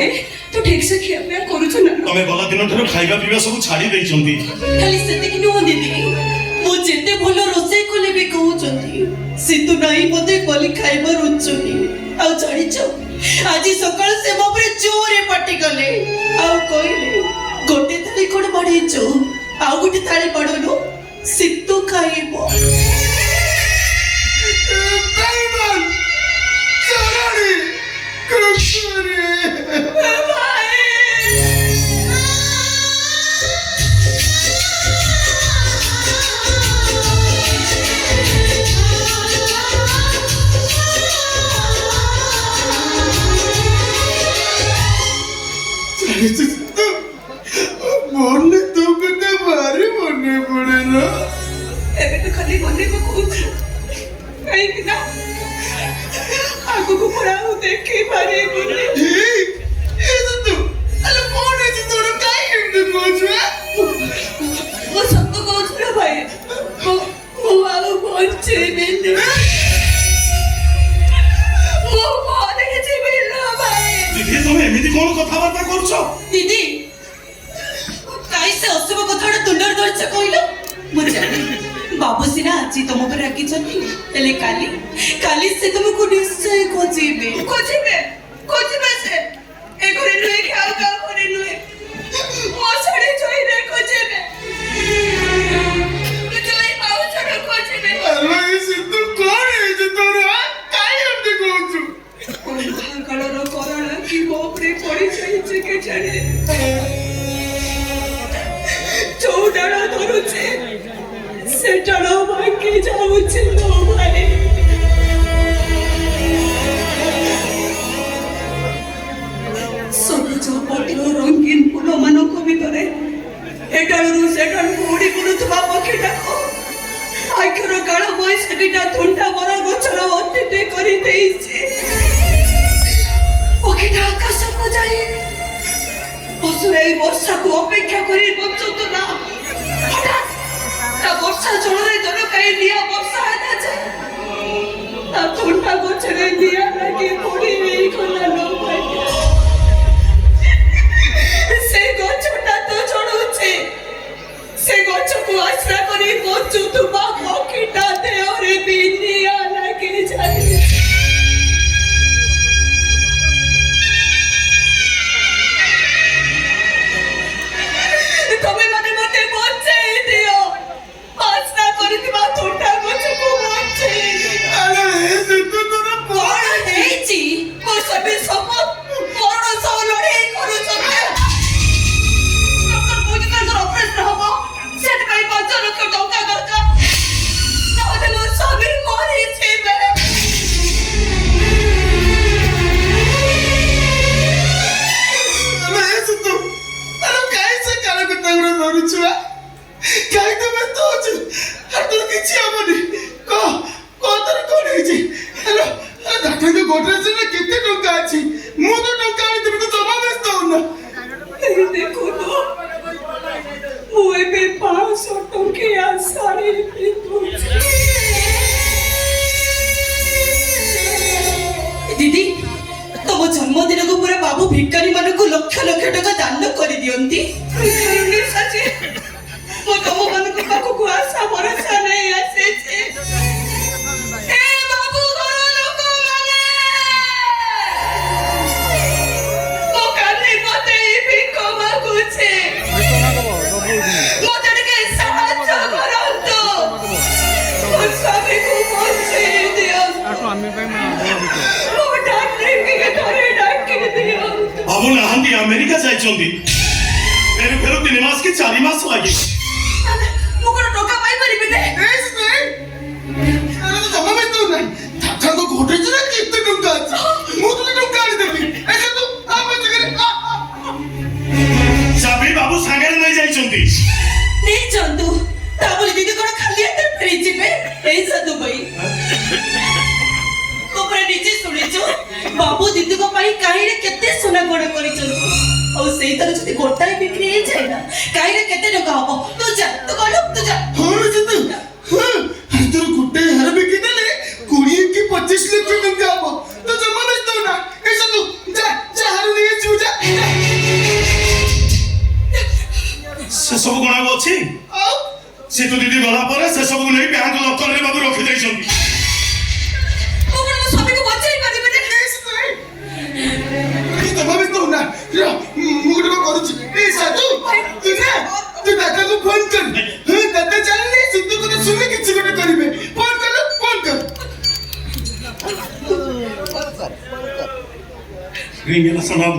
भाई तू ठीक से खिया पिया करूछ ना तमे गला दिन ठरो खाइबा पीबा सब छाड़ी देई चंदी खाली सेते कि नो दीदी मो जेते भलो रोसे कोले भी कहू चंदी सितु नाही मते कोली खाइबा रुचुनी आ जानि छ आज सकाळ से मोबरे जोरे पाटी गले आ कइले गोटे थाली कोड बाडी छ आ गोटे थाली बाडलो सितु खाइबो Diamond! Sarani! Kushuri! मोने तो कते भारी मोने पड़े ना एबे तो खाली मने को कहू कहीं कि ना आगो को पड़ा हो देखे बारे बोले ये तो अरे कौन है जो तोड़ काई हिंदू कोच वो सब तो कहू ना भाई वो आओ पहुंचे मैंने वो कौन है जे मिलना भाई दीदी तमे एमिति कोन कथा बार्ता करछो दीदी काई से असब कथाटा तुंडर दर्च कइलो मु जाने बाबू सिना आज तुम पर राखी छथि एले काली काली से तुमको निश्चय खोजिबे से ए करे नुए खाओ का करे नुए मो छड़े जोई रे खोजिबे जोई पाऊ छड़े खोजिबे अरे ये तो कौन है जो तोड़ काई हिंदू कोच कलर करण की मोपरे पड़ी जाइछे के जाने चौडाड़ा धरुछे सेटाड़ा बाकी जाउछे नो भाई सबुज पटिलो रंगीन फूल मानक भितरे एटाळु सेटाळु उडी बुलुथबा पक्षीटाको आखिर काळ बैसाखीटा थुंटा बर गछर अतिथि करि देइछे पक्षीटा आकाश को जाए असुरे वर्षा को अपेक्षा करि बचतो ना हठात ता वर्षा जलरे जल काई लिया वर्षा आना जाए ता थुंटा गछरे लिया लागी पड़ी रही कोला नो भाई से गछटा तो चढ़ुछे से गछ को आश्रा करी बचु तुमा पक्षीटा देहरे बिनिया लागी जाए तमे माने मते बचाई दियो आश्रा करितबा थोटा गछ को बचाई दियो अरे ये तो तोड़ कोण हेची को सबे सब मरण सह लड़ाई करू छथि डॉक्टर बुझना कर ऑपरेशन हबो सेट भाई 5 लाख टका दरकार नहले लो सबे मरि छेबे अरे ये तो अरे काई से काला कुत्ता गुरा मारू छुआ काई तो मैं तो हर तो किछि हमनी को तर कोन है जी हेलो डाक्टर के गोटरे से ना कितने टका अछि मु तो टका आनी तुम तो जमा व्यस्त हो ना देखो तो मुए पे 500 टंकिया साड़ी दीदी तुम जन्मदिन को पूरा बाबू भिकारी मान को लक्ष लक्ष टका दान कर दियंती सचे मो तुम मान को पाखो को आशा भरोसा नहीं आसे छे ए बाबू घर लोक माने मो काने मते भिको मागु छे मते के साहाय्य करंतो ओ सभी को पहुंचे दियो ओ डाक्टर के धरे डाके दियो बाबू नाहंती अमेरिका जाई चंदी फेर फेर 3 मास के 4 मास लागी मुकर टोका पाई परिबे ने एस नहीं अरे तो जमा व्यस्त हो ना डाक्टर को गोटरे से ना कितने टका अछि मु तो टका आनी देबी ऐसे तो आ मत करे साबी बाबू सागर नहीं जाई चंदी नहीं चंदू ताबली दीदी कोन खाली हाथ फेरी जिबे ए सदु भाई कोपरे नीचे सुने जो बाबू दीदी को पाई काई रे केते सोना कोण करि चलू और सेही तरह जति गोटाई बिक्री हे जाय ना काई रे केते टका हबो तू जा तू गलो तू जा हां जितू हां तेरे गुड्डे हर बिकी देले 20 की 25 लाख टका हबो तो जमा व्यस्त हो ना ऐसे तो जा जा हर लिए चू जा ସେ ସବୁ କଣ ଆଉ ଅଛି ଆଉ ସିତୁ ଦିଦି ଗଲା ପରେ ସେ ସବୁ ନେଇ ବ୍ୟାଙ୍କ ଲକରରେ ବାବୁ ରଖି ଦେଇଛନ୍ତି ମୁଁ କଣ ମୋ ସ୍ୱାମୀକୁ ବଞ୍ଚେଇ ପାରିବିନି? କେସ୍ ନାହିଁ ତମେ ବି କହୁନା ମୁଁ ଗୋଟେ କଣ କରୁଛି ଏ ସାଧୁ ତୁ ନା ତୁ ଦାଦାକୁ ଫୋନ କର ଦାଦା ଚାଲିଲେ ସିଦ୍ଧୁ କଥା ଶୁଣି କିଛି ଗୋଟେ କରିବେ ଫୋନ କର ରିଙ୍ଗ ହେଲା ସନାବୁ